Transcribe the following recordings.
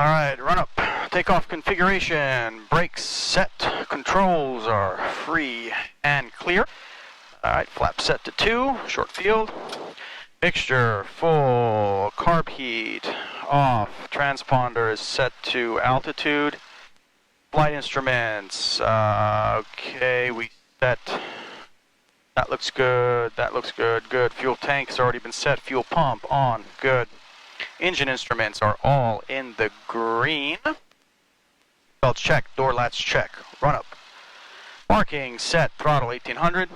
All right, run up. Takeoff configuration. Brakes set. Controls are free and clear. All right, flap set to 2. Short field. Mixture full. Carb heat off. Transponder is set to altitude. Flight instruments. Okay, we set. That looks good. That looks good. Good. Fuel tank has already been set. Fuel pump on. Good. Engine instruments are all in the green. Belts check. Door latch check. Run up. Marking set. Throttle 1800.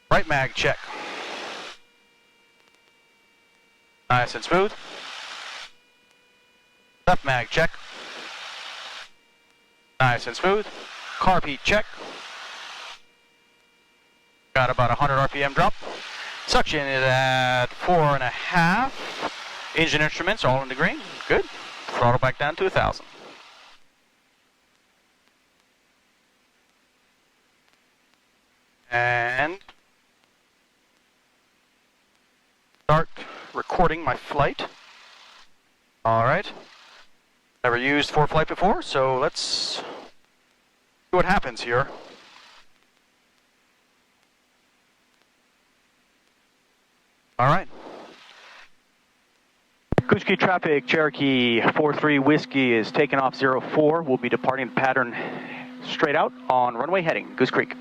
Right mag check. Nice and smooth. Left mag check. Nice and smooth. Carb heat check. Got about 100 RPM drop. Suction is at 4.5. Engine instruments all in the green. Good. Throttle back down to 1,000. And start recording my flight. All right. Never used ForeFlight before, so let's see what happens here. All right. Goose Creek traffic, Cherokee 43 Whiskey is taking off 04. We'll be departing pattern straight out on runway heading Goose Creek.